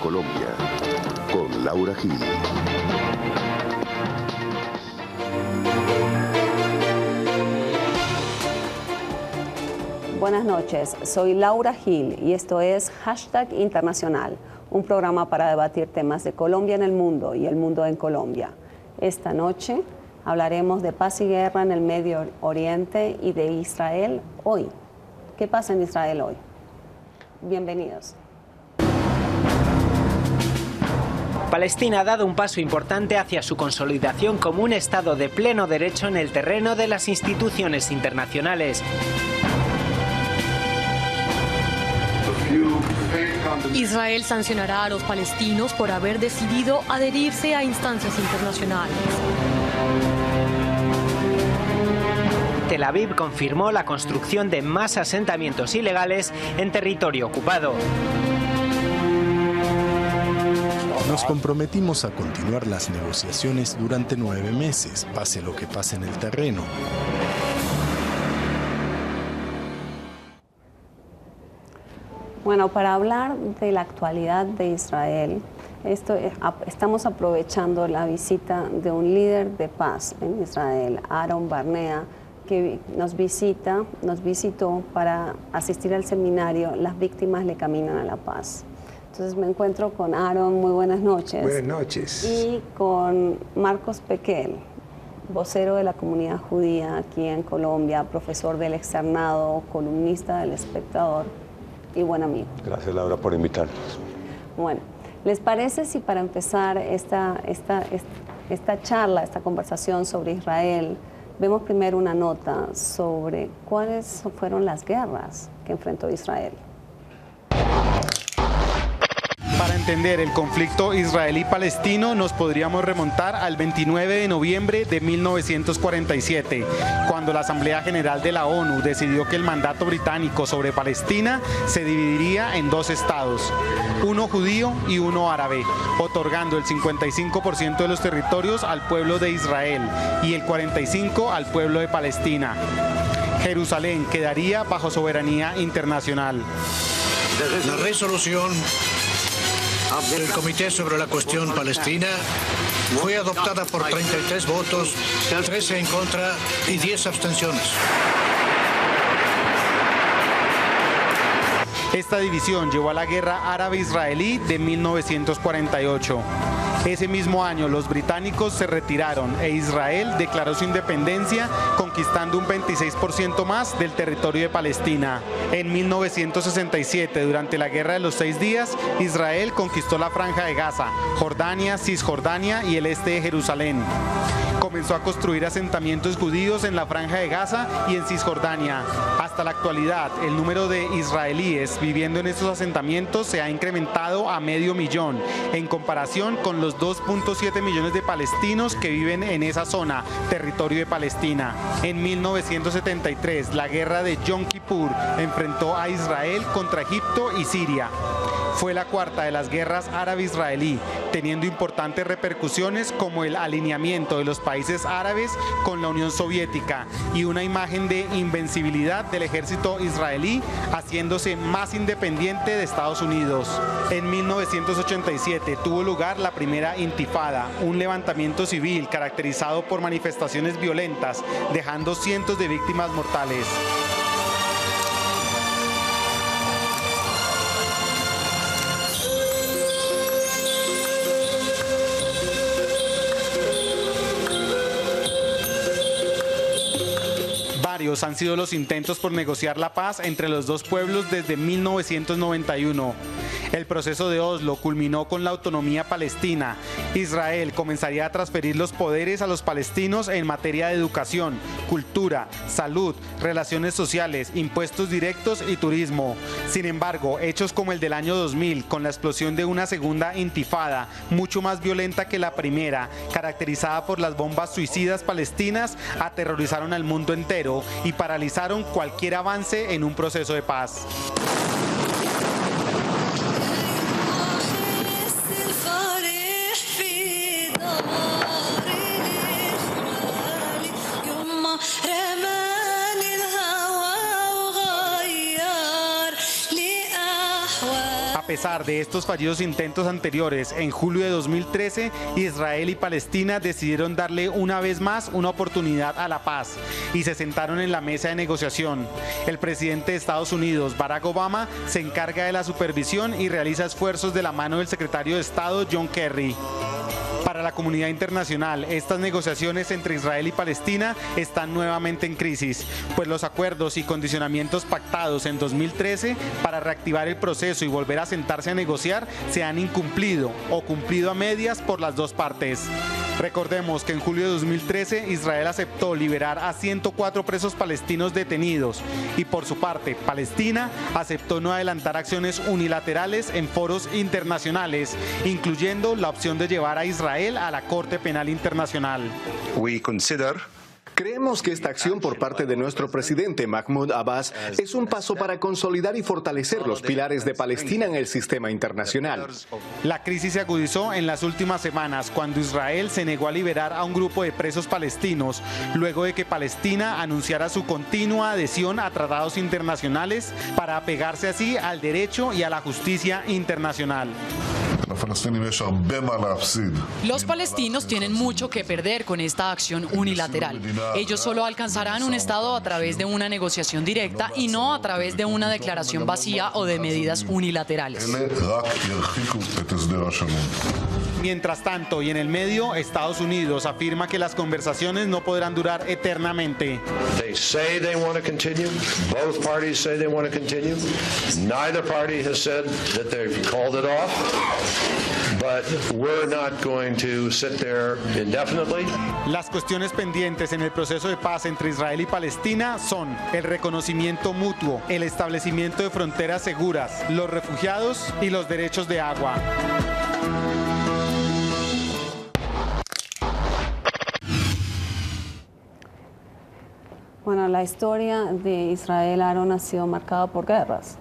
Colombia, con Laura Gil. Buenas noches, soy Laura Gil y esto es Hashtag Internacional, un programa para debatir temas de Colombia en el mundo y el mundo en Colombia. Esta noche hablaremos de paz y guerra en el Medio Oriente y de Israel hoy. ¿Qué pasa en Israel hoy? Bienvenidos. Palestina ha dado un paso importante hacia su consolidación como un Estado de pleno derecho en el terreno de las instituciones internacionales. Israel sancionará a los palestinos por haber decidido adherirse a instancias internacionales. Tel Aviv confirmó la construcción de más asentamientos ilegales en territorio ocupado. Nos comprometimos a continuar las negociaciones durante 9 meses, pase lo que pase en el terreno. Bueno, para hablar de la actualidad de Israel, estamos aprovechando la visita de un líder de paz en Israel, Aaron Barnea, que nos visitó para asistir al seminario Las víctimas le caminan a la paz. Entonces me encuentro con Aaron, muy buenas noches. Buenas noches. Y con Marcos Pequel, vocero de la comunidad judía aquí en Colombia, profesor del externado, columnista del Espectador y buen amigo. Gracias, Laura, por invitarnos. Bueno, ¿les parece si para empezar esta charla, esta conversación sobre Israel, vemos primero una nota sobre cuáles fueron las guerras que enfrentó Israel? Para entender el conflicto israelí-palestino nos podríamos remontar al 29 de noviembre de 1947, cuando la Asamblea General de la ONU decidió que el mandato británico sobre Palestina se dividiría en 2 estados, uno judío y uno árabe, otorgando el 55% de los territorios al pueblo de Israel y el 45% al pueblo de Palestina. Jerusalén quedaría bajo soberanía internacional. La resolución del Comité sobre la Cuestión Palestina fue adoptada por 33 votos, 13 en contra y 10 abstenciones. Esta división llevó a la guerra árabe-israelí de 1948. Ese mismo año los británicos se retiraron e Israel declaró su independencia, conquistando un 26% más del territorio de Palestina. En 1967, durante la Guerra de los 6 días, Israel conquistó la Franja de Gaza, Jordania, Cisjordania y el este de Jerusalén. Comenzó a construir asentamientos judíos en la Franja de Gaza y en Cisjordania. Hasta la actualidad, el número de israelíes viviendo en estos asentamientos se ha incrementado a 500.000, en comparación con los 2.7 millones de palestinos que viven en esa zona, territorio de Palestina. En 1973, la guerra de Yom Kippur enfrentó a Israel contra Egipto y Siria. Fue la cuarta de las guerras árabe-israelí, teniendo importantes repercusiones como el alineamiento de los países árabes con la Unión Soviética y una imagen de invencibilidad del ejército israelí, haciéndose más independiente de Estados Unidos. En 1987 tuvo lugar la primera Intifada, un levantamiento civil caracterizado por manifestaciones violentas, dejando cientos de víctimas mortales. Varios han sido los intentos por negociar la paz entre los dos pueblos desde 1991. El proceso de Oslo culminó con la autonomía palestina. Israel comenzaría a transferir los poderes a los palestinos en materia de educación, cultura, salud, relaciones sociales, impuestos directos y turismo. Sin embargo, hechos como el del año 2000, con la explosión de una segunda intifada, mucho más violenta que la primera, caracterizada por las bombas suicidas palestinas, aterrorizaron al mundo entero y paralizaron cualquier avance en un proceso de paz. A pesar de estos fallidos intentos anteriores, en julio de 2013, Israel y Palestina decidieron darle una vez más una oportunidad a la paz y se sentaron en la mesa de negociación. El presidente de Estados Unidos, Barack Obama, se encarga de la supervisión y realiza esfuerzos de la mano del secretario de Estado, John Kerry. Para la comunidad internacional, estas negociaciones entre Israel y Palestina están nuevamente en crisis, pues los acuerdos y condicionamientos pactados en 2013 para reactivar el proceso y volver a sentarse a negociar se han incumplido o cumplido a medias por las dos partes. Recordemos que en julio de 2013 Israel aceptó liberar a 104 presos palestinos detenidos y por su parte Palestina aceptó no adelantar acciones unilaterales en foros internacionales, incluyendo la opción de llevar a Israel a la Corte Penal Internacional. Creemos que esta acción por parte de nuestro presidente Mahmoud Abbas es un paso para consolidar y fortalecer los pilares de Palestina en el sistema internacional. La crisis se agudizó en las últimas semanas cuando Israel se negó a liberar a un grupo de presos palestinos, luego de que Palestina anunciara su continua adhesión a tratados internacionales para apegarse así al derecho y a la justicia internacional. Los palestinos tienen mucho que perder con esta acción unilateral. Ellos solo alcanzarán un Estado a través de una negociación directa y no a través de una declaración vacía o de medidas unilaterales. Mientras tanto, y en el medio, Estados Unidos afirma que las conversaciones no podrán durar eternamente. Las cuestiones pendientes en el proceso de paz entre Israel y Palestina son el reconocimiento mutuo, el establecimiento de fronteras seguras, los refugiados y los derechos de agua. Bueno, la historia de Israel, Aaron, ha sido marcada por guerras.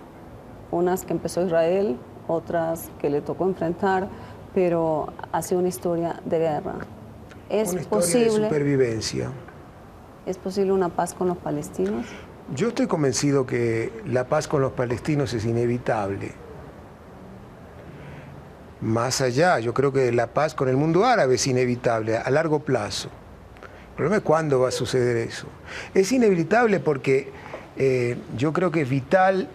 Unas que empezó Israel, otras que le tocó enfrentar, pero ha sido una historia de guerra. ¿Es una historia posible, de supervivencia? ¿Es posible una paz con los palestinos? Yo estoy convencido que la paz con los palestinos es inevitable. Más allá, yo creo que la paz con el mundo árabe es inevitable a largo plazo. El problema es cuándo va a suceder eso. Es inevitable porque yo creo que es vital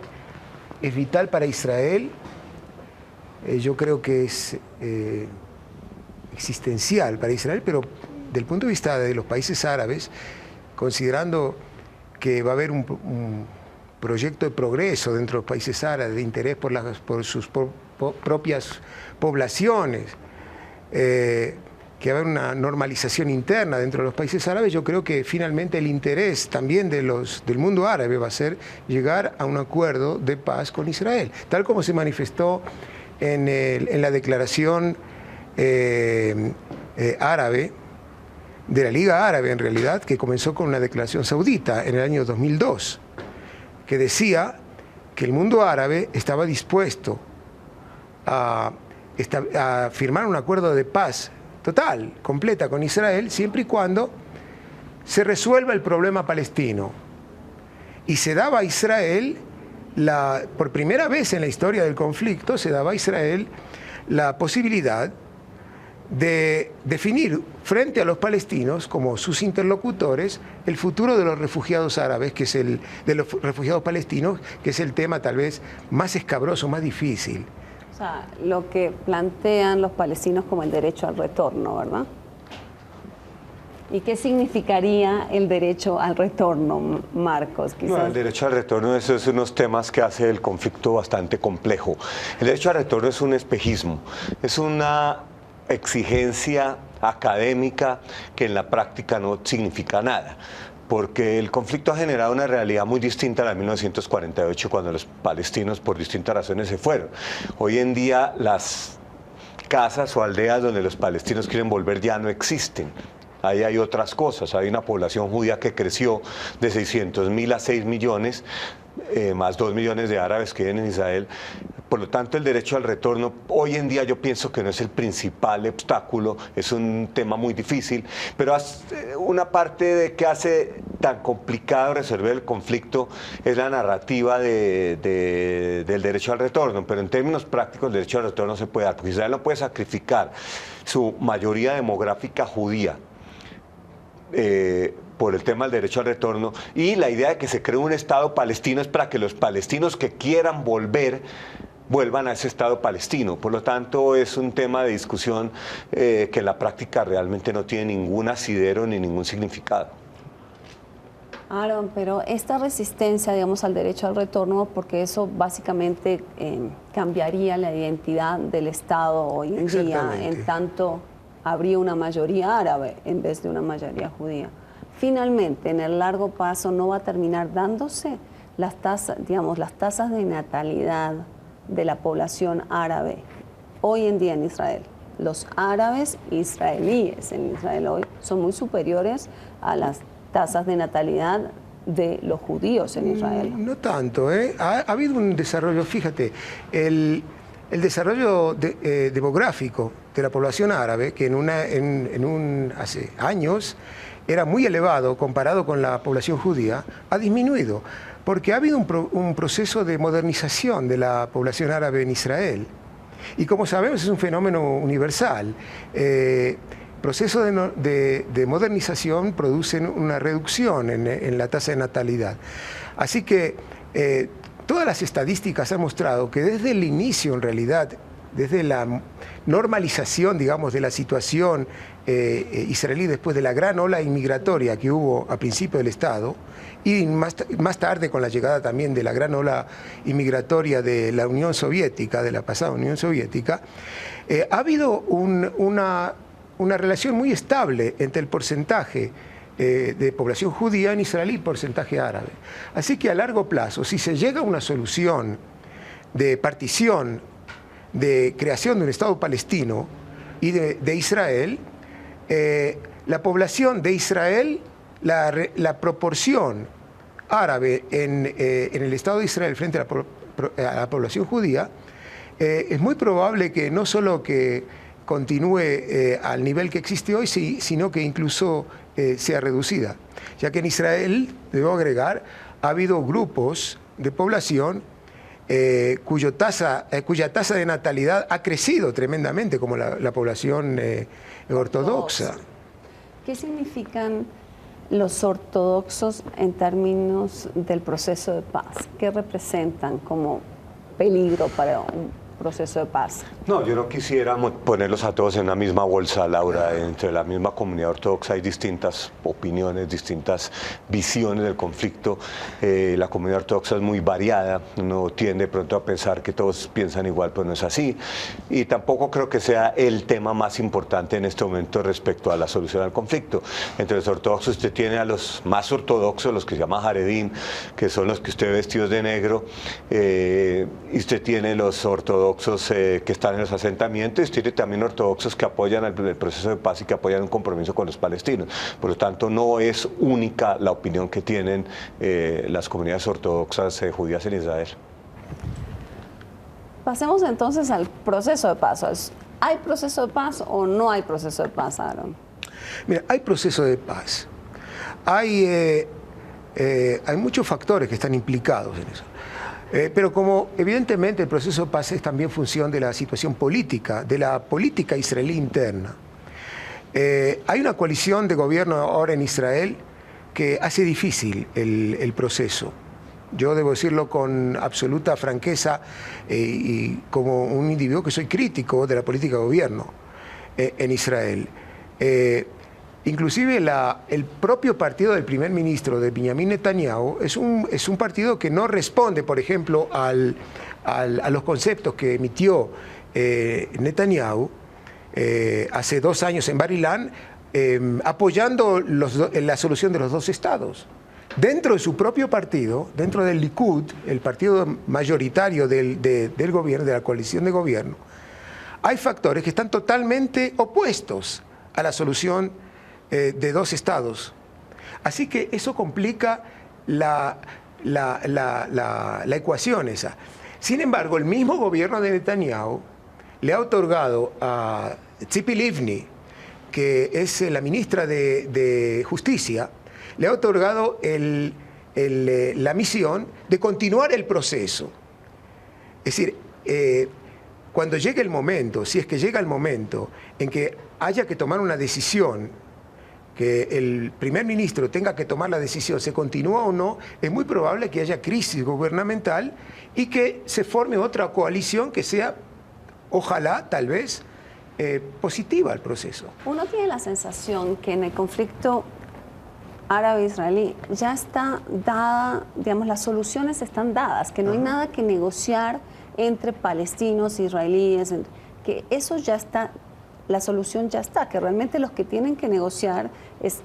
para Israel. Yo creo que es existencial para Israel, pero del punto de vista de los países árabes, considerando que va a haber un proyecto de progreso dentro de los países árabes, de interés por sus propias poblaciones, que va a haber una normalización interna dentro de los países árabes, yo creo que finalmente el interés también del mundo árabe va a ser llegar a un acuerdo de paz con Israel, tal como se manifestó en la declaración árabe, de la Liga Árabe en realidad, que comenzó con una declaración saudita en el año 2002, que decía que el mundo árabe estaba dispuesto a firmar un acuerdo de paz total, completa con Israel, siempre y cuando se resuelva el problema palestino. Y se daba a Israel, por primera vez en la historia del conflicto, se daba a Israel la posibilidad de definir frente a los palestinos como sus interlocutores el futuro de los refugiados árabes, de los refugiados palestinos, que es el tema tal vez más escabroso, más difícil. O sea, lo que plantean los palestinos como el derecho al retorno, ¿verdad? ¿Y qué significaría el derecho al retorno, Marcos? Quizás. No, el derecho al retorno es unos temas que hace el conflicto bastante complejo. El derecho al retorno es un espejismo, es una exigencia académica que en la práctica no significa nada, porque el conflicto ha generado una realidad muy distinta a la de 1948, cuando los palestinos por distintas razones se fueron. Hoy en día las casas o aldeas donde los palestinos quieren volver ya no existen. Ahí hay otras cosas, hay una población judía que creció de 600.000 a 6 millones, más 2 millones de árabes que viven en Israel. Por lo tanto, el derecho al retorno, hoy en día yo pienso que no es el principal obstáculo, es un tema muy difícil, pero una parte de que hace tan complicado resolver el conflicto es la narrativa del derecho al retorno, pero en términos prácticos el derecho al retorno no se puede dar, porque Israel no puede sacrificar su mayoría demográfica judía por el tema del derecho al retorno, y la idea de que se cree un Estado palestino es para que los palestinos que quieran vuelvan a ese Estado palestino. Por lo tanto, es un tema de discusión que en la práctica realmente no tiene ningún asidero ni ningún significado. Aaron, pero esta resistencia, digamos, al derecho al retorno, porque eso básicamente cambiaría la identidad del Estado hoy en día, en tanto habría una mayoría árabe en vez de una mayoría judía. Finalmente, en el largo plazo, no va a terminar dándose las tasas, digamos, las tasas de natalidad de la población árabe hoy en día en Israel. Los árabes israelíes en Israel hoy son muy superiores a las tasas de natalidad de los judíos en Israel. No tanto, ha habido un desarrollo, fíjate, el desarrollo demográfico de la población árabe, que hace años era muy elevado comparado con la población judía, ha disminuido, porque ha habido un proceso de modernización de la población árabe en Israel. Y como sabemos, es un fenómeno universal. Procesos de modernización producen una reducción en la tasa de natalidad. Así que todas las estadísticas han mostrado que desde el inicio, en realidad, desde la normalización, digamos, de la situación israelí después de la gran ola inmigratoria que hubo a principio del Estado, y más tarde con la llegada también de la gran ola inmigratoria de la Unión Soviética, de la pasada Unión Soviética, ha habido una relación muy estable entre el porcentaje de población judía en Israel y porcentaje árabe. Así que a largo plazo, si se llega a una solución de partición, de creación de un Estado palestino y de Israel, la población de Israel, la proporción árabe en el Estado de Israel frente a la población judía, es muy probable que no solo que continúe al nivel que existe hoy, sino que incluso sea reducida. Ya que en Israel, debo agregar, ha habido grupos de población cuya tasa de natalidad ha crecido tremendamente, como la población ortodoxa. ¿Qué significan los ortodoxos en términos del proceso de paz? ¿Qué representan como peligro para un proceso de paz? No, yo no quisiera ponerlos a todos en una misma bolsa, Laura. Entre la misma comunidad ortodoxa hay distintas opiniones, distintas visiones del conflicto. La comunidad ortodoxa es muy variada, uno tiende pronto a pensar que todos piensan igual, pero no es así. Y tampoco creo que sea el tema más importante en este momento respecto a la solución al conflicto. Entre los ortodoxos usted tiene a los más ortodoxos, los que se llaman Haredim, que son los que usted ve vestidos de negro, y usted tiene los ortodoxos que están en los asentamientos, y tiene también ortodoxos que apoyan el proceso de paz y que apoyan un compromiso con los palestinos. Por lo tanto, no es única la opinión que tienen las comunidades ortodoxas judías en Israel. Pasemos entonces al proceso de paz. ¿Hay proceso de paz o no hay proceso de paz, Aaron? Mira, hay proceso de paz. Hay muchos factores que están implicados en eso. Pero como evidentemente el proceso de paz es también función de la situación política, de la política israelí interna. Hay una coalición de gobierno ahora en Israel que hace difícil el proceso. Yo debo decirlo con absoluta franqueza y como un individuo que soy crítico de la política de gobierno en Israel. Inclusive el propio partido del primer ministro, de Benjamin Netanyahu, es un partido que no responde, por ejemplo, a los conceptos que emitió Netanyahu hace 2 años en Bar Ilan, apoyando la solución de los 2 estados. Dentro de su propio partido, dentro del Likud, el partido mayoritario del gobierno, de la coalición de gobierno, hay factores que están totalmente opuestos a la solución de 2 estados. Así que eso complica la ecuación esa. Sin embargo, el mismo gobierno de Netanyahu le ha otorgado a Tzipi Livni, que es la ministra de Justicia, le ha otorgado la misión de continuar el proceso. Es decir, cuando llegue el momento, si es que llega el momento en que haya que tomar una decisión, que el primer ministro tenga que tomar la decisión, se continúa o no, es muy probable que haya crisis gubernamental y que se forme otra coalición que sea, ojalá, tal vez, positiva al proceso. Uno tiene la sensación que en el conflicto árabe-israelí ya está dada, digamos, las soluciones están dadas, que no hay nada que negociar entre palestinos e israelíes, que eso ya está, la solución ya está, que realmente los que tienen que negociar es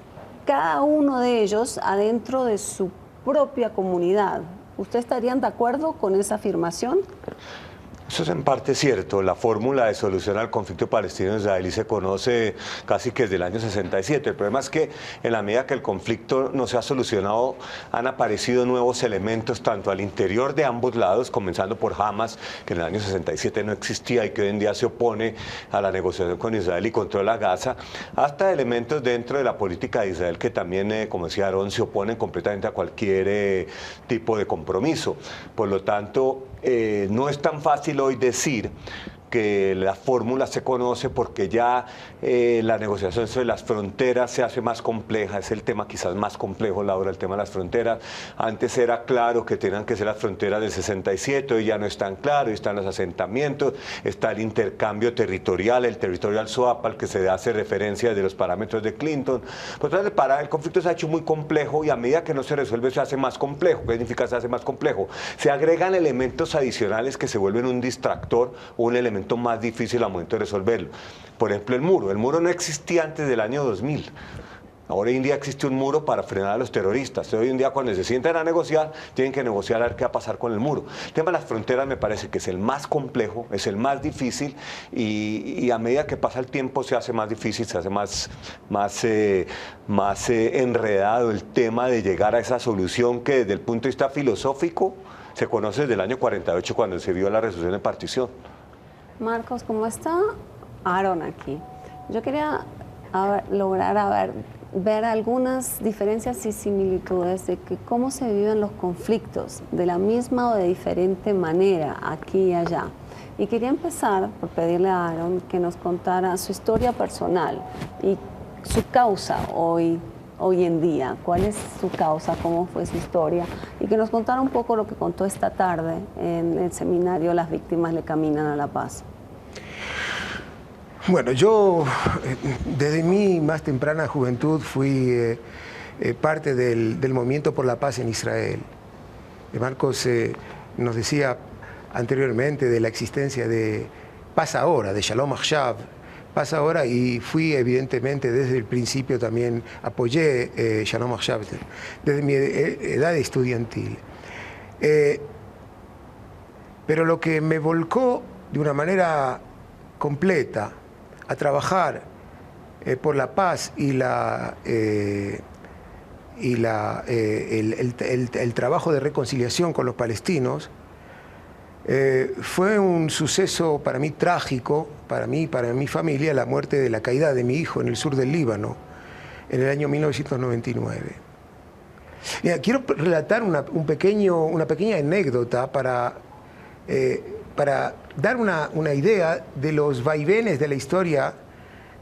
cada uno de ellos adentro de su propia comunidad. ¿Ustedes estarían de acuerdo con esa afirmación? Eso es en parte cierto. La fórmula de solución al conflicto palestino-israelí se conoce casi que desde el año 67. El problema es que en la medida que el conflicto no se ha solucionado, han aparecido nuevos elementos tanto al interior de ambos lados, comenzando por Hamas, que en el año 67 no existía y que hoy en día se opone a la negociación con Israel y controla Gaza, hasta elementos dentro de la política de Israel que también, como decía Aarón, se oponen completamente a cualquier tipo de compromiso. Por lo tanto, no es tan fácil hoy decir que la fórmula se conoce porque ya la negociación sobre las fronteras se hace más compleja, es el tema quizás más complejo, Laura, el tema de las fronteras. Antes era claro que tenían que ser las fronteras del 67, hoy ya no están claros, están los asentamientos, está el intercambio territorial, el territorial swap al que se hace referencia de los parámetros de Clinton. Pues entonces el conflicto se ha hecho muy complejo y a medida que no se resuelve se hace más complejo. ¿Qué significa se hace más complejo? Se agregan elementos adicionales que se vuelven un distractor, un elemento más difícil al momento de resolverlo. Por ejemplo, el muro. El muro no existía antes del año 2000. Ahora hoy en día existe un muro para frenar a los terroristas. Hoy en día cuando se sientan a negociar, tienen que negociar a ver qué va a pasar con el muro. El tema de las fronteras me parece que es el más complejo, es el más difícil y a medida que pasa el tiempo se hace más difícil, se hace más enredado el tema de llegar a esa solución que desde el punto de vista filosófico se conoce desde el año 48 cuando se vio la resolución de partición. Marcos, ¿cómo está Aarón aquí? Yo quería lograr ver algunas diferencias y similitudes de que cómo se viven los conflictos de la misma o de diferente manera aquí y allá. Y quería empezar por pedirle a Aarón que nos contara su historia personal y su causa hoy en día. ¿Cuál es su causa? ¿Cómo fue su historia? Y que nos contara un poco lo que contó esta tarde en el seminario Las Víctimas le Caminan a la Paz. Bueno, yo desde mi más temprana juventud fui parte del movimiento por la paz en Israel. Marcos nos decía anteriormente de la existencia de Paz Ahora, de Shalom Achshav, Paz Ahora, y fui evidentemente desde el principio también apoyé Shalom Achshav desde mi edad estudiantil. Pero lo que me volcó de una manera completa a trabajar por la paz y el trabajo de reconciliación con los palestinos fue un suceso para mí trágico, para mí y para mi familia, la muerte de la caída de mi hijo en el sur del Líbano en el año 1999. Mira, quiero relatar una pequeña anécdota para dar una idea de los vaivenes de la historia,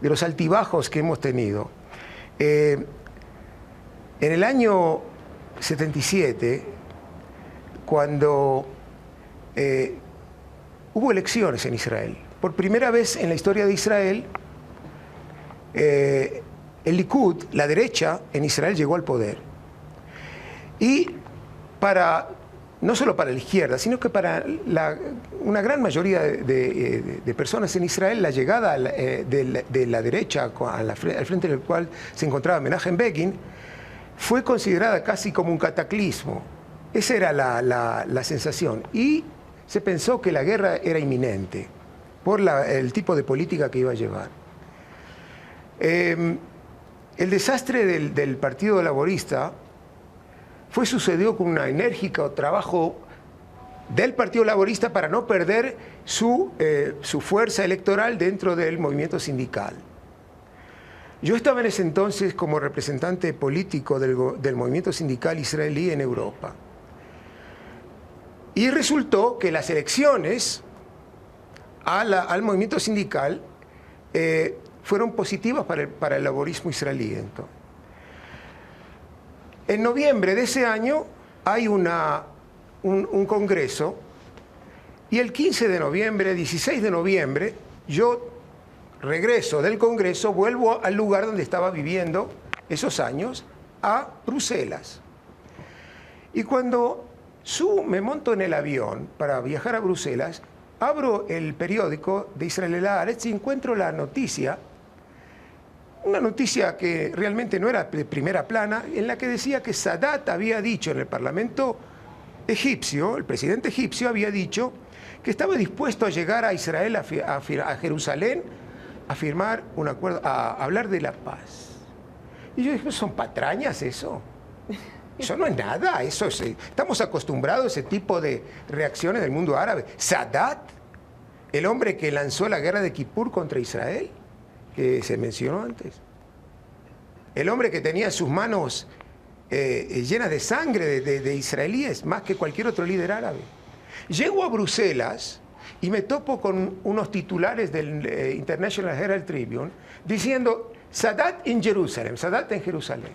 de los altibajos que hemos tenido. En el año 77, cuando hubo elecciones en Israel, por primera vez en la historia de Israel, el Likud, la derecha en Israel, llegó al poder. Y no solo para la izquierda, sino que para una gran mayoría de personas en Israel, la llegada de la derecha al frente del cual se encontraba Menachem Begin fue considerada casi como un cataclismo. Esa era la sensación. Y se pensó que la guerra era inminente por el tipo de política que iba a llevar. El desastre del Partido Laborista fue sucedido con un enérgico trabajo del Partido Laborista para no perder su fuerza electoral dentro del movimiento sindical. Yo estaba en ese entonces como representante político del movimiento sindical israelí en Europa. Y resultó que las elecciones al movimiento sindical fueron positivas para el laborismo israelí. Entonces, en noviembre de ese año hay un congreso y el 15 de noviembre, 16 de noviembre, yo regreso del congreso, vuelvo al lugar donde estaba viviendo esos años, a Bruselas. Y cuando me monto en el avión para viajar a Bruselas, abro el periódico de Israel Haaretz y encuentro la noticia, una noticia que realmente no era de primera plana, en la que decía que Sadat había dicho en el Parlamento egipcio, el presidente egipcio había dicho que estaba dispuesto a llegar a Israel, a Jerusalén, a firmar un acuerdo, a hablar de la paz. Y yo dije, ¿son patrañas eso? Eso no es nada, eso es, estamos acostumbrados a ese tipo de reacciones del mundo árabe. Sadat, el hombre que lanzó la guerra de Kippur contra Israel, que se mencionó antes. El hombre que tenía sus manos llenas de sangre de israelíes, más que cualquier otro líder árabe. Llego a Bruselas y me topo con unos titulares del International Herald Tribune diciendo Sadat in Jerusalem, Sadat en Jerusalén.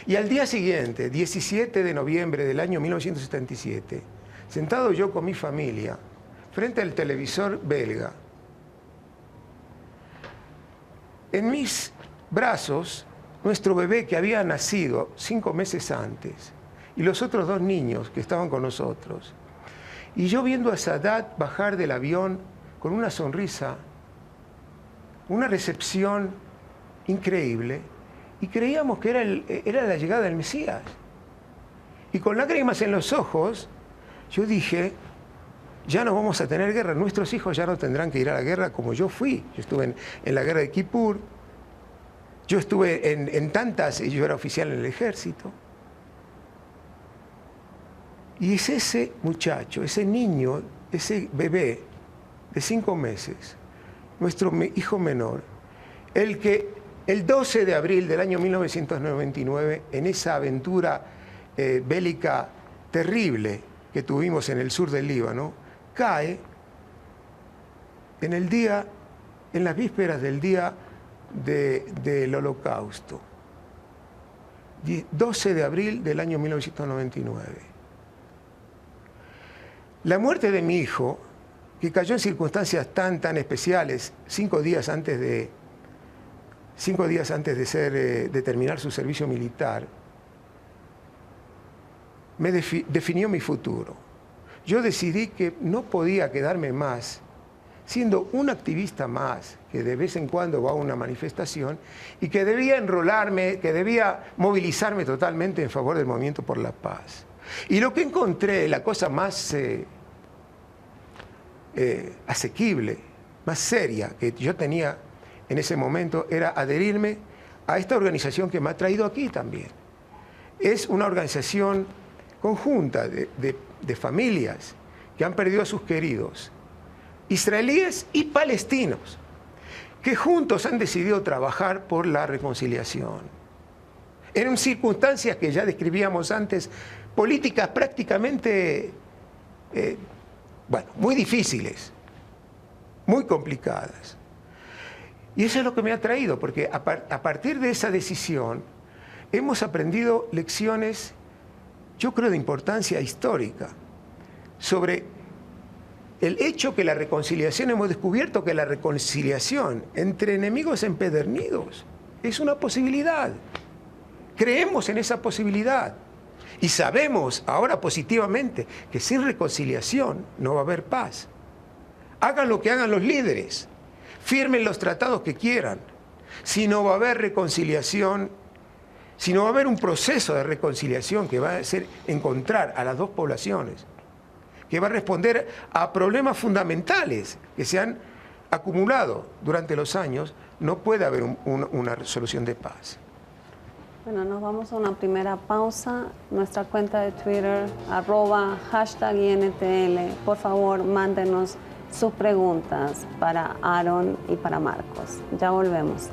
Y al día siguiente, 17 de noviembre del año 1977, sentado yo con mi familia, frente al televisor belga, en mis brazos, nuestro bebé que había nacido 5 meses antes, y los otros 2 niños que estaban con nosotros. Y yo viendo a Sadat bajar del avión con una sonrisa, una recepción increíble, y creíamos que era la llegada del Mesías. Y con lágrimas en los ojos, yo dije, ya no vamos a tener guerra, nuestros hijos ya no tendrán que ir a la guerra como yo fui. Yo estuve en la guerra de Kippur, yo estuve en tantas, y yo era oficial en el ejército. Y es ese muchacho, ese niño, ese bebé de 5 meses, nuestro hijo menor, el que el 12 de abril del año 1999, en esa aventura bélica terrible que tuvimos en el sur del Líbano, cae en las vísperas del día del Holocausto, 12 de abril del año 1999. La muerte de mi hijo, que cayó en circunstancias tan especiales, 5 días antes de terminar su servicio militar, me definió mi futuro. Yo decidí que no podía quedarme más siendo un activista más que de vez en cuando va a una manifestación y que debía enrolarme, que debía movilizarme totalmente en favor del movimiento por la paz. Y lo que encontré, la cosa más asequible, más seria que yo tenía en ese momento, era adherirme a esta organización que me ha traído aquí también. Es una organización conjunta de familias que han perdido a sus queridos, israelíes y palestinos, que juntos han decidido trabajar por la reconciliación. En circunstancias que ya describíamos antes, políticas prácticamente, muy difíciles, muy complicadas. Y eso es lo que me ha traído, porque a partir de esa decisión hemos aprendido lecciones, yo creo, de importancia histórica, sobre el hecho que la reconciliación, hemos descubierto que la reconciliación entre enemigos empedernidos es una posibilidad. Creemos en esa posibilidad y sabemos ahora positivamente que sin reconciliación no va a haber paz. Hagan lo que hagan los líderes, firmen los tratados que quieran, si no va a haber reconciliación, si no va a haber un proceso de reconciliación que va a ser encontrar a las dos poblaciones, que va a responder a problemas fundamentales que se han acumulado durante los años, no puede haber una solución de paz. Bueno, nos vamos a una primera pausa. Nuestra cuenta de Twitter, @INTL. Por favor, mándenos sus preguntas para Aaron y para Marcos. Ya volvemos.